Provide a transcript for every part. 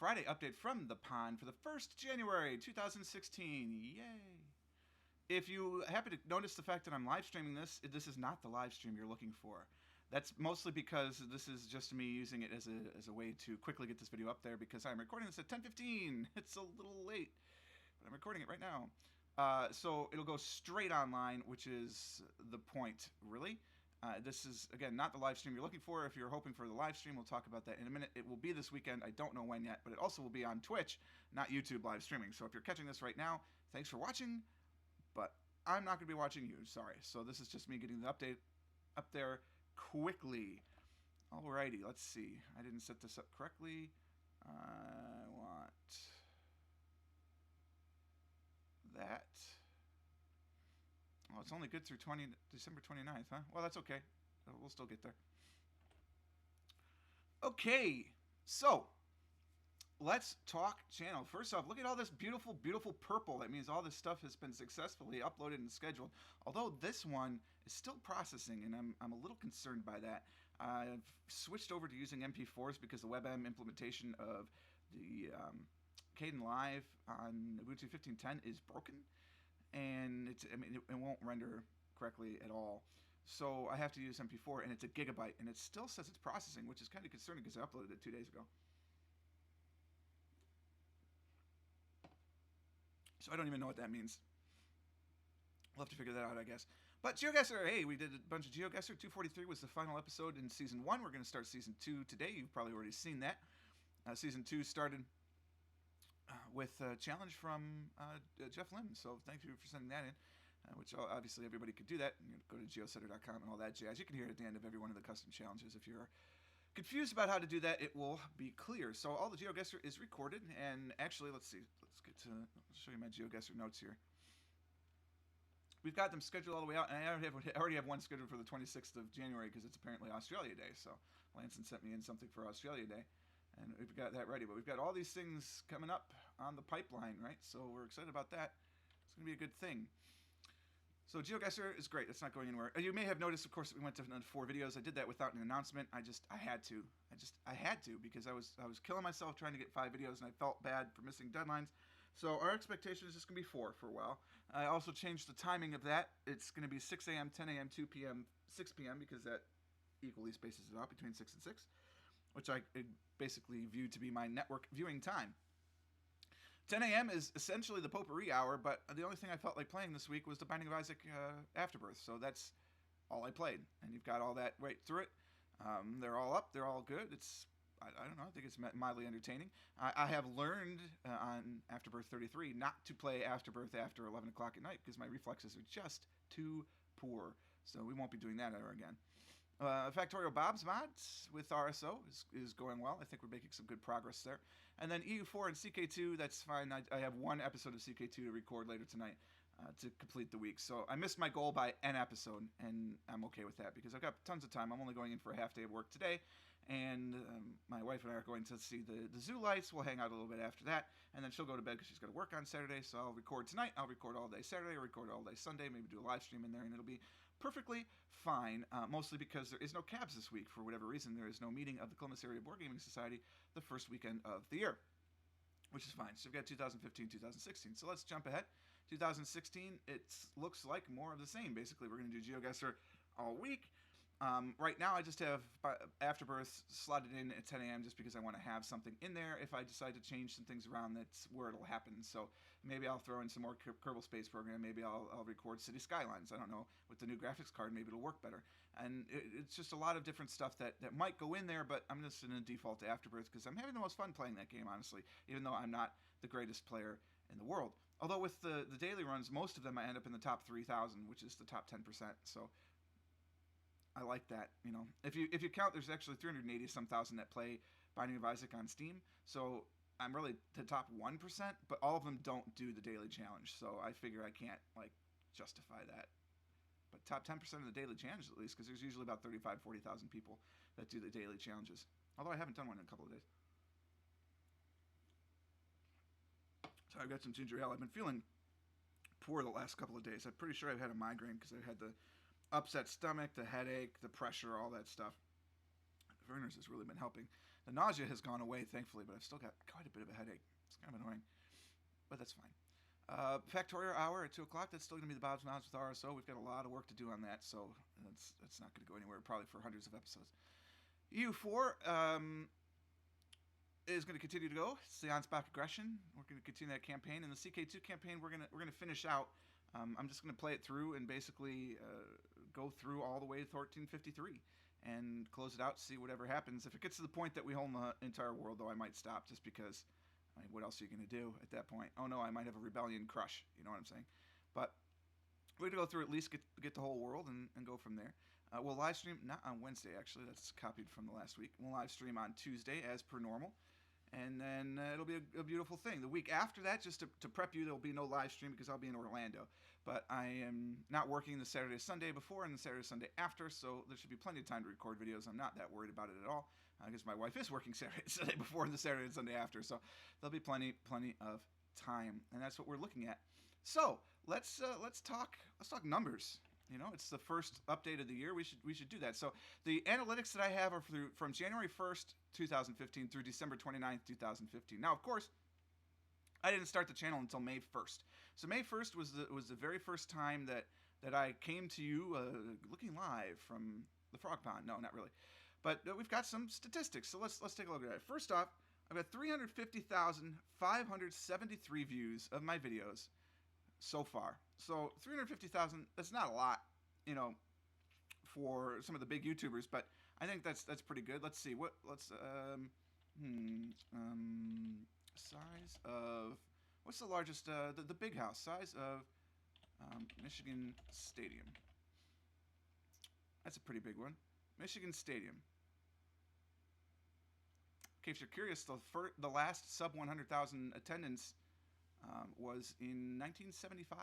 Friday update from the pond for the 1st January 2016. Yay! If you happen to notice the fact that I'm live streaming this is not the live stream you're looking for. That's mostly because this is just me using it as a way to quickly get this video up there because I'm recording this at 10:15. It's a little late, but I'm recording it right now. So it'll go straight online, which is the point, really. This is, again, not the live stream you're looking for. If you're hoping for the live stream, we'll talk about that in a minute. It will be this weekend. I don't know when yet, but it also will be on Twitch, not YouTube live streaming. So if you're catching this right now, thanks for watching, but I'm not going to be watching you. Sorry. So this is just me getting the update up there quickly. Alrighty, let's see. I didn't set this up correctly. I want that. Oh, it's only good through December 29th, huh? Well, that's okay. We'll still get there. Okay, so let's talk channel. First off, look at all this beautiful, beautiful purple. That means all this stuff has been successfully uploaded and scheduled. Although this one is still processing, and I'm a little concerned by that. I've switched over to using MP4s because the WebM implementation of the Kdenlive on Ubuntu 15.10 is broken. And it won't render correctly at all. So I have to use MP4, and it's a gigabyte, and it still says it's processing, which is kind of concerning because I uploaded it 2 days ago. So I don't even know what that means. We'll have to figure that out, I guess. But GeoGuessr, hey, we did a bunch of GeoGuessr. 243 was the final episode in Season 1. We're going to start Season 2 today. You've probably already seen that. Season 2 started with a challenge from Jeff Lim. So thank you for sending that in, which obviously everybody could do that. You go to geosetter.com and all that jazz. You can hear it at the end of every one of the custom challenges. If you're confused about how to do that, it will be clear. So all the GeoGuessr is recorded, and actually, let's see. I'll show you my GeoGuessr notes here. We've got them scheduled all the way out, and I already have one scheduled for the 26th of January because it's apparently Australia Day. So Lanson sent me in something for Australia Day. And we've got that ready. But we've got all these things coming up on the pipeline, right? So we're excited about that. It's going to be a good thing. So GeoGuessr is great. It's not going anywhere. You may have noticed, of course, we went to 4 videos. I did that without an announcement. I had to. I had to because I was killing myself trying to get 5 videos, and I felt bad for missing deadlines. So our expectation is just going to be 4 for a while. I also changed the timing of that. It's going to be 6 a.m., 10 a.m., 2 p.m., 6 p.m. because that equally spaces it out between 6 and 6. Which I basically view to be my network viewing time. 10 a.m. is essentially the potpourri hour, but the only thing I felt like playing this week was the Binding of Isaac Afterbirth, so that's all I played. And you've got all that right through it. They're all up, they're all good. I don't know, I think it's mildly entertaining. I have learned on Afterbirth 33 not to play Afterbirth after 11 o'clock at night because my reflexes are just too poor. So we won't be doing that ever again. Factorio Bob's mods with RSO is going well. I think we're making some good progress there. And then EU4 and CK2, that's fine. I have 1 episode of CK2 to record later tonight to complete the week. So I missed my goal by an episode, and I'm okay with that because I've got tons of time. I'm only going in for a half day of work today, and my wife and I are going to see the zoo lights. We'll hang out a little bit after that, and then she'll go to bed because she's got to work on Saturday. So I'll record tonight. I'll record all day Saturday. I'll record all day Sunday. Maybe do a live stream in there, and it'll be perfectly fine, mostly because there is no cabs this week. For whatever reason, there is no meeting of the Columbus Area Board Gaming Society the first weekend of the year, which is fine. So we've got 2015, 2016. So let's jump ahead. 2016, it looks like more of the same. Basically, we're going to do GeoGuessr all week. Right now, I just have Afterbirth slotted in at 10 a.m. just because I want to have something in there. If I decide to change some things around, that's where it'll happen. So maybe I'll throw in some more Kerbal Space Program. Maybe I'll record City Skylines. I don't know. With the new graphics card, maybe it'll work better. And it's just a lot of different stuff that might go in there, but I'm just going to default to Afterbirth because I'm having the most fun playing that game, honestly, even though I'm not the greatest player in the world. Although with the daily runs, most of them I end up in the top 3,000, which is the top 10%. So I like that. You know, if you count, there's actually 380-some thousand that play Binding of Isaac on Steam. So I'm really the top 1%, but all of them don't do the daily challenge. So I figure I can't justify that. But top 10% of the daily challenges at least, because there's usually about 40,000 people that do the daily challenges. Although I haven't done one in a couple of days. So I've got some ginger ale. I've been feeling poor the last couple of days. I'm pretty sure I've had a migraine because I've had the upset stomach, the headache, the pressure, all that stuff. Verner's has really been helping. The nausea has gone away, thankfully, but I've still got quite a bit of a headache. It's kind of annoying, but that's fine. Factorio Hour at 2 o'clock. That's still going to be the Bob's Nods with RSO. We've got a lot of work to do on that, so that's not going to go anywhere probably for hundreds of episodes. EU4 is going to continue to go. Seance Back Aggression. We're going to continue that campaign. And the CK2 campaign, we're gonna finish out. I'm just going to play it through and basically go through all the way to 1453 and close it out, see whatever happens. If it gets to the point that we own the entire world, though, I might stop just because, I mean, what else are you going to do at that point? Oh, no, I might have a rebellion crush. You know what I'm saying? But we're going to go through at least get the whole world and go from there. We'll live stream, not on Wednesday, actually. That's copied from the last week. We'll live stream on Tuesday as per normal. And then it'll be a beautiful thing. The week after that, just to prep you, there'll be no live stream because I'll be in Orlando. But I am not working the Saturday, Sunday before and the Saturday, Sunday after, so there should be plenty of time to record videos. I'm not that worried about it at all because my wife is working Saturday, Sunday before and the Saturday and Sunday after. So there'll be plenty of time, and that's what we're looking at. So let's talk numbers. You know, it's the first update of the year. We should do that. So the analytics that I have are from January 1st, 2015 through December 29th, 2015. Now, of course, I didn't start the channel until May 1st. So May 1st was the very first time that I came to you looking live from the Frog Pond. No, not really. But we've got some statistics. So let's take a look at it. First off, I've got 350,573 views of my videos so far. So 350,000, that's not a lot, you know, for some of the big YouTubers, but I think that's pretty good. Let's see. Size of, what's the largest, the big house, size of Michigan Stadium. That's a pretty big one. Michigan Stadium. Okay, if you're curious, the last sub 100,000 attendance was in 1975.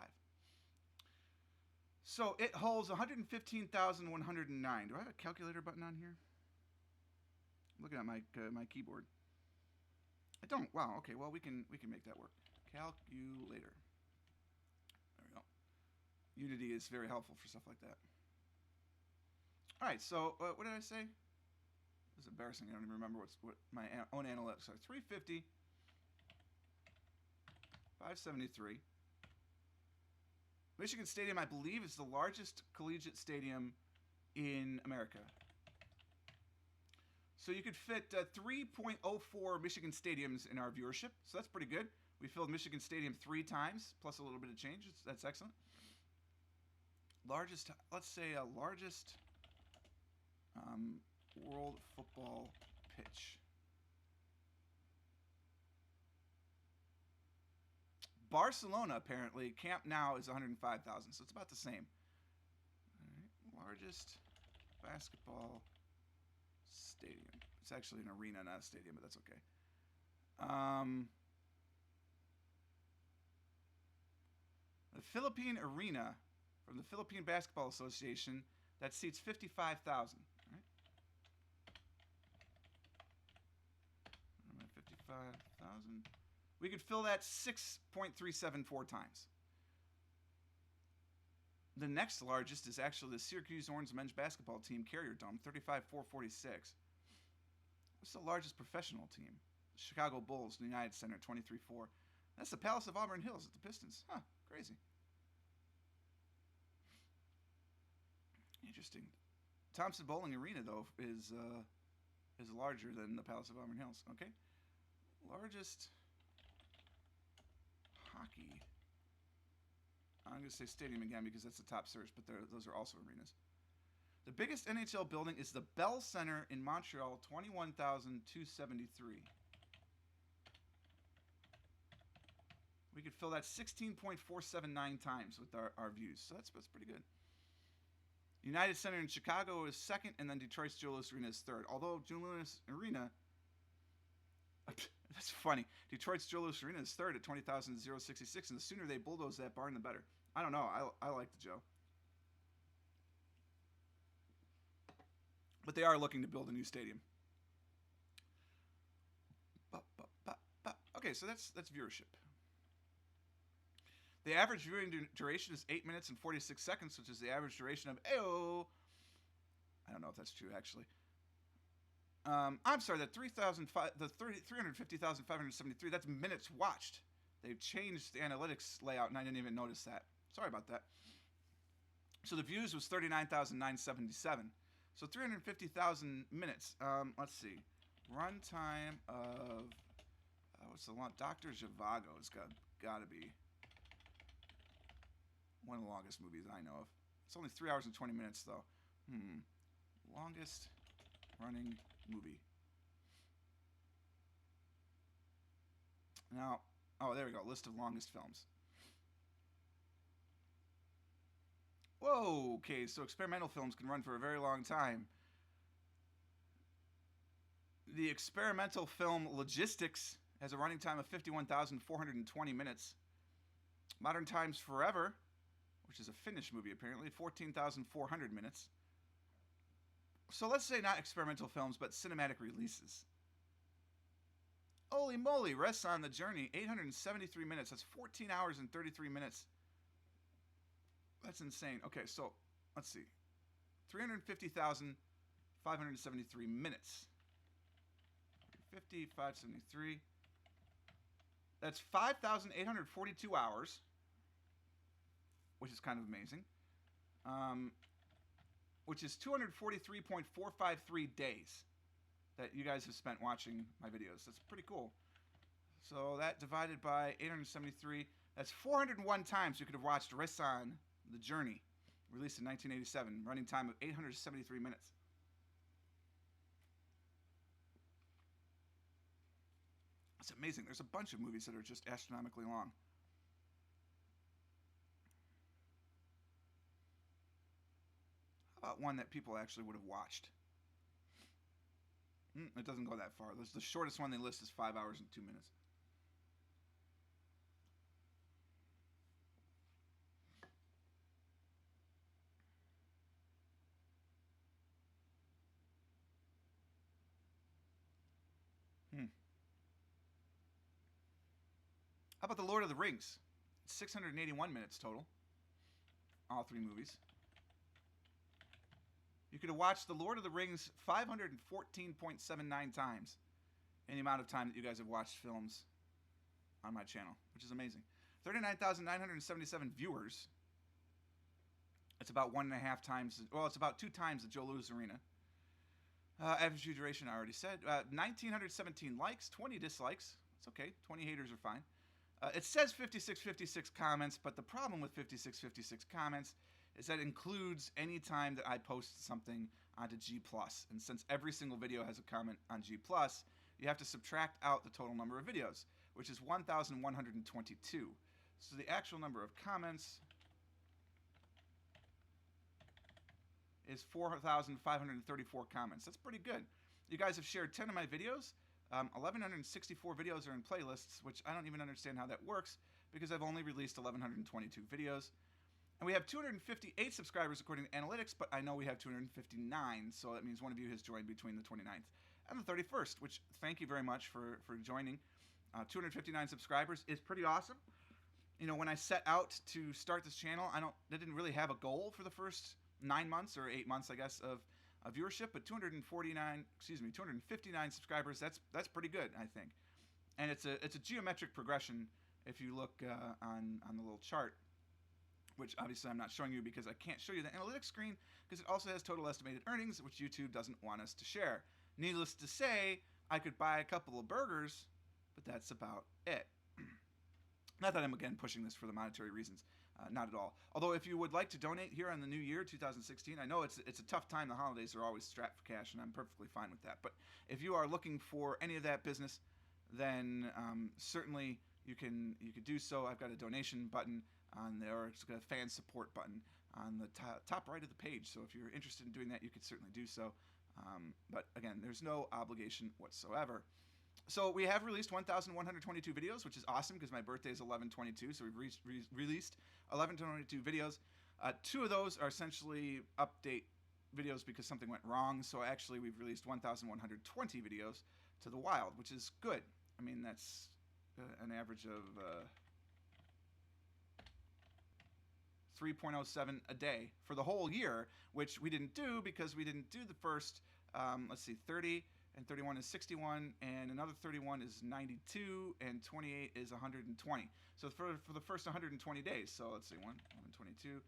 So it holds 115,109. Do I have a calculator button on here? I'm looking at my keyboard. I don't. Wow. Okay. Well, we can make that work. Calculator. There we go. Unity is very helpful for stuff like that. All right. So what did I say? This is embarrassing. I don't even remember what my own analytics are. 350. 573. Michigan Stadium, I believe, is the largest collegiate stadium in America. So you could fit 3.04 Michigan Stadiums in our viewership. So that's pretty good. We filled Michigan Stadium 3 times, plus a little bit of change. That's excellent. Largest, let's say largest world football pitch. Barcelona, apparently, Camp Nou is 105,000, so it's about the same. All right. Largest basketball stadium. It's actually an arena, not a stadium, but that's okay. The Philippine Arena from the Philippine Basketball Association, that seats 55,000. Right? 55,000. We could fill that 6.374 times. The next largest is actually the Syracuse Orange men's basketball team, Carrier Dome, 35,446. What's the largest professional team? The Chicago Bulls, the United Center, 23,400. That's the Palace of Auburn Hills at the Pistons. Huh, crazy. Interesting. Thompson Bowling Arena, though, is larger than the Palace of Auburn Hills. Okay. Largest hockey. I'm going to say stadium again because that's the top search, but those are also arenas. The biggest NHL building is the Bell Center in Montreal, 21,273. We could fill that 16.479 times with our views, so that's pretty good. United Center in Chicago is second, and then Detroit's Joe Louis Arena is third. Although Joe Louis Arena, that's funny. Detroit's Joe Louis Arena is third at 20,066, and the sooner they bulldoze that barn, the better. I don't know. I like the Joe. But they are looking to build a new stadium. Okay, so that's viewership. The average viewing duration is 8 minutes and 46 seconds, which is the average duration of I don't know if that's true, actually. I'm sorry, that 350,573, that's minutes watched. They've changed the analytics layout, and I didn't even notice that. Sorry about that. So the views was 39,977. So 350,000 minutes. Let's see. Runtime of what's the long? Doctor Zhivago's got to be one of the longest movies I know of. It's only 3 hours and 20 minutes though. Longest running movie. Now, oh, there we go. List of longest films. Whoa, okay, so experimental films can run for a very long time. The experimental film Logistics has a running time of 51,420 minutes. Modern Times Forever, which is a Finnish movie apparently, 14,400 minutes. So let's say not experimental films, but cinematic releases. Holy moly, Ressan the Journey, 873 minutes. That's 14 hours and 33 minutes. That's insane. Okay, so let's see. 350,573 minutes. 573. That's 5,842 hours, which is kind of amazing. Which is 243.453 days that you guys have spent watching my videos. That's pretty cool. So that divided by 873, that's 401 times you could have watched Ressan the Journey, released in 1987, running time of 873 minutes. It's amazing. There's a bunch of movies that are just astronomically long. How about one that people actually would have watched? It doesn't go that far. The shortest one they list is 5 hours and 2 minutes. How about The Lord of the Rings? It's 681 minutes total. All three movies. You could have watched The Lord of the Rings 514.79 times in the amount of time that you guys have watched films on my channel, which is amazing. 39,977 viewers. It's about 1.5 times, well, it's about 2 times the Joe Louis Arena. Average view duration, I already said. 1,917 likes, 20 dislikes. It's okay, 20 haters are fine. It says 5656 comments, but the problem with 5656 comments is that it includes any time that I post something onto G+. And since every single video has a comment on G+, you have to subtract out the total number of videos, which is 1,122. So the actual number of comments is 4,534 comments. That's pretty good. You guys have shared 10 of my videos. 1,164 videos are in playlists, which I don't even understand how that works because I've only released 1,122 videos. And we have 258 subscribers according to analytics, but I know we have 259, so that means one of you has joined between the 29th and the 31st, which thank you very much for joining. 259 subscribers is pretty awesome. You know, when I set out to start this channel, I didn't really have a goal for the first 9 months or 8 months, I guess, of viewership, but 259 subscribers, that's pretty good, I think. And it's a geometric progression if you look on the little chart, which obviously I'm not showing you because I can't show you the analytics screen because it also has total estimated earnings, which YouTube doesn't want us to share. Needless to say, I could buy a couple of burgers, but that's about it. Not that I'm, again, pushing this for the monetary reasons. Not at all. Although if you would like to donate here on the new year, 2016, I know it's a tough time. The holidays are always strapped for cash, and I'm perfectly fine with that. But if you are looking for any of that business, then certainly you could do so. I've got a donation button on there, or it's got a fan support button on the top right of the page. So if you're interested in doing that, you could certainly do so. But again, there's no obligation whatsoever. So we have released 1,122 videos, which is awesome because my birthday is 11/22. So we've released 11/22 videos. 2 of those are essentially update videos because something went wrong. So actually we've released 1,120 videos to the wild, which is good. I mean, that's an average of 3.07 a day for the whole year, which we didn't do because we didn't do the first, let's see, 30, and 31 is 61, and another 31 is 92, and 28 is 120. So for the first 120 days. So let's see, 122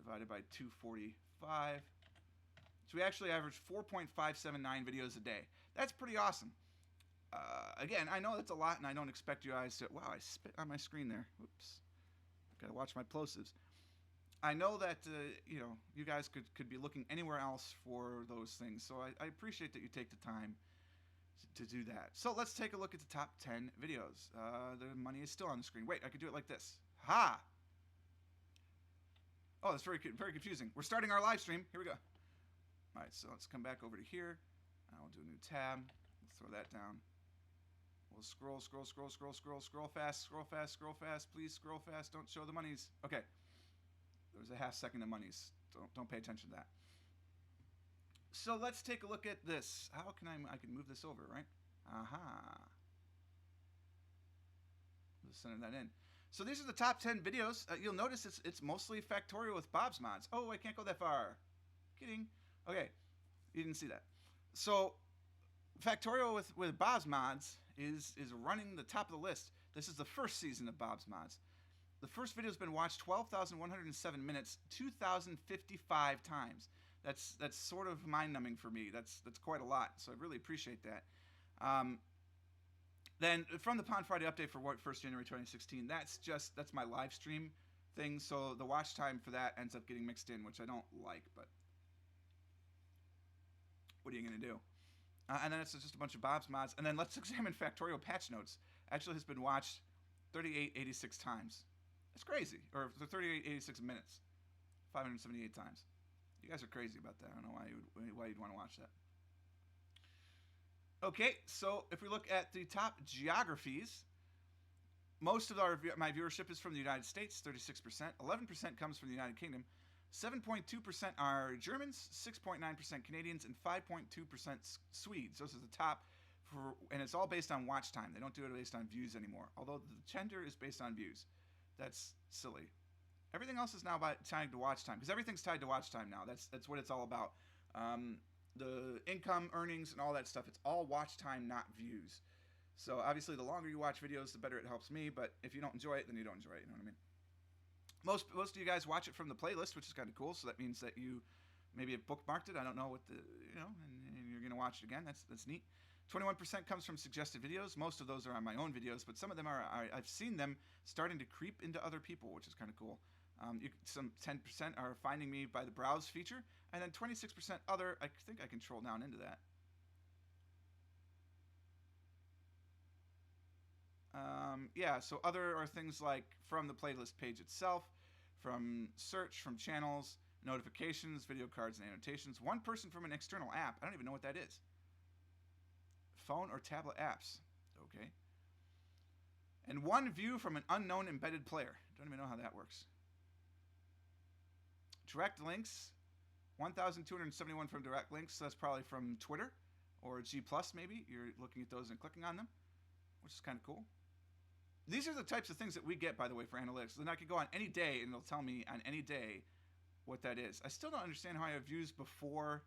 divided by 245. So we actually average 4.579 videos a day. That's pretty awesome. Again, I know that's a lot, and I don't expect you guys to... Wow, I spit on my screen there. Oops. Gotta watch my plosives. I know that, you guys could be looking anywhere else for those things, so I appreciate that you take the time to do that. So let's take a look at the top 10 videos. The money is still on the screen. Wait, I could do it like this. Ha! Oh, that's very confusing. We're starting our live stream. Here we go. All right, so let's come back over to here. We'll do a new tab. Let's throw that down. We'll scroll fast. Please scroll fast. Don't show the monies. Okay. There's a half second of monies. Don't pay attention to that. So let's take a look at this. How can I can move this over, right? Aha. Let's center that in. So these are the top 10 videos. You'll notice it's mostly Factorio with Bob's Mods. Oh, I can't go that far. Kidding. Okay. You didn't see that. So Factorio with Bob's Mods is running the top of the list. This is the first season of Bob's Mods. The first video has been watched 12,107 minutes, 2,055 times. That's sort of mind-numbing for me. That's quite a lot, so I really appreciate that. Then from the Pond Friday update for 1st January 2016, that's my live stream thing, so the watch time for that ends up getting mixed in, which I don't like, but what are you going to do? And then it's just a bunch of Bob's Mods. And then let's examine Factorio patch notes. Actually has been watched 3886 times. That's crazy. Or 3886 minutes. 578 times. You guys are crazy about that. I don't know why you'd want to watch that. Okay, so if we look at the top geographies, most of my viewership is from the United States, 36%. 11% comes from the United Kingdom. 7.2% are Germans, 6.9% Canadians, and 5.2% Swedes. Those are the top, and it's all based on watch time. They don't do it based on views anymore, although the gender is based on views. That's silly. Everything else is now tied to watch time, because everything's tied to watch time now. That's what it's all about. The income, earnings, and all that stuff, it's all watch time, not views. So obviously the longer you watch videos, the better it helps me, but if you don't enjoy it, then you don't enjoy it, you know what I mean? Most of you guys watch it from the playlist, which is kind of cool. So that means that you maybe have bookmarked it. I don't know what and you're going to watch it again. That's neat. 21% comes from suggested videos. Most of those are on my own videos, but some of them I've seen them starting to creep into other people, which is kind of cool. Some 10% are finding me by the browse feature, and then 26% other. I think I can troll down into that. Yeah, so other are things like from the playlist page itself, from search, from channels, notifications, video cards, and annotations. One person from an external app. I don't even know what that is. Phone or tablet apps. Okay. And one view from an unknown embedded player. Don't even know how that works. Direct links. 1,271 from direct links. So that's probably from Twitter or G+, maybe. You're looking at those and clicking on them, which is kind of cool. These are the types of things that we get, by the way, for analytics. Then I could go on any day, and it'll tell me on any day what that is. I still don't understand how I have views before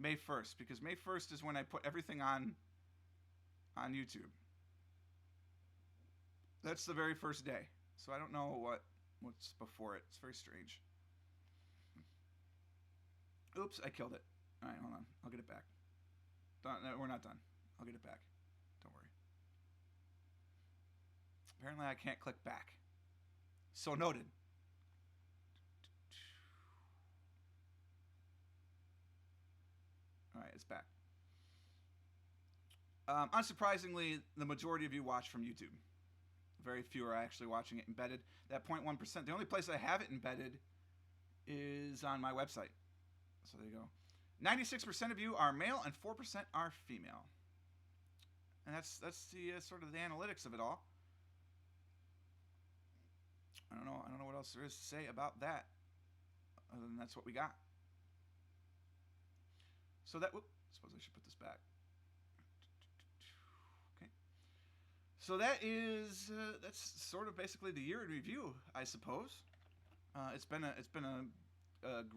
May 1st, because May 1st is when I put everything on YouTube. That's the very first day. So I don't know what's before it. It's very strange. Oops, I killed it. All right, hold on. I'll get it back. No, we're not done. I'll get it back. Don't worry. Apparently I can't click back. So noted. All right, it's back. Unsurprisingly, the majority of you watch from YouTube. Very few are actually watching it embedded. That 0.1%. The only place I have it embedded is on my website. So there you go. 96% of you are male and 4% are female. And that's the sort of the analytics of it all. I don't know what else there is to say about that. Other than that's what we got. So that, suppose I should put this back. Okay. So that is that's sort of basically the year in review, I suppose. It's been a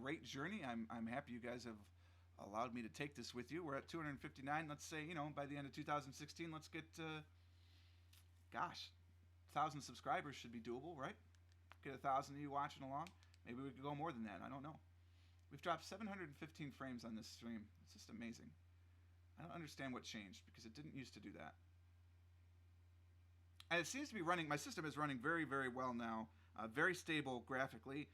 great journey. I'm happy you guys have allowed me to take this with you. We're at 259. Let's say, by the end of 2016, let's get, gosh, 1,000 subscribers should be doable, right? Get 1,000 of you watching along. Maybe we could go more than that. I don't know. We've dropped 715 frames on this stream. It's just amazing. I don't understand what changed because it didn't used to do that. And it seems to be running. My system is running very, very well now. Very stable graphically.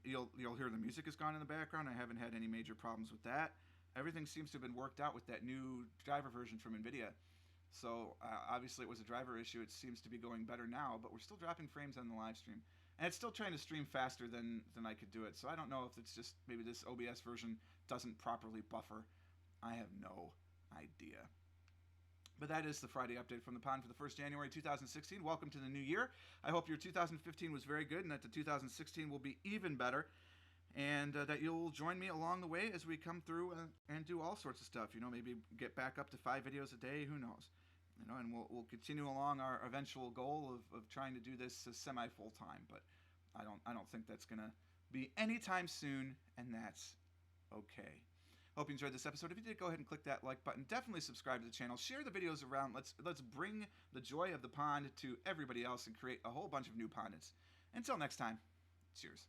You'll hear the music has gone in the background. I haven't had any major problems with that. Everything seems to have been worked out with that new driver version from NVIDIA. So obviously it was a driver issue. It seems to be going better now, but we're still dropping frames on the live stream. And it's still trying to stream faster than I could do it. So I don't know if it's just maybe this OBS version doesn't properly buffer. I have no idea. But that is the Friday update from the pond for the 1st January 2016. Welcome to the new year. I hope your 2015 was very good and that the 2016 will be even better. And that you'll join me along the way as we come through and do all sorts of stuff. Maybe get back up to 5 videos a day. Who knows? And we'll continue along our eventual goal of trying to do this semi full time. But I don't think that's gonna be anytime soon, and that's okay. Hope you enjoyed this episode. If you did, go ahead and click that like button. Definitely subscribe to the channel. Share the videos around. Let's bring the joy of the pond to everybody else and create a whole bunch of new pondits. Until next time, cheers.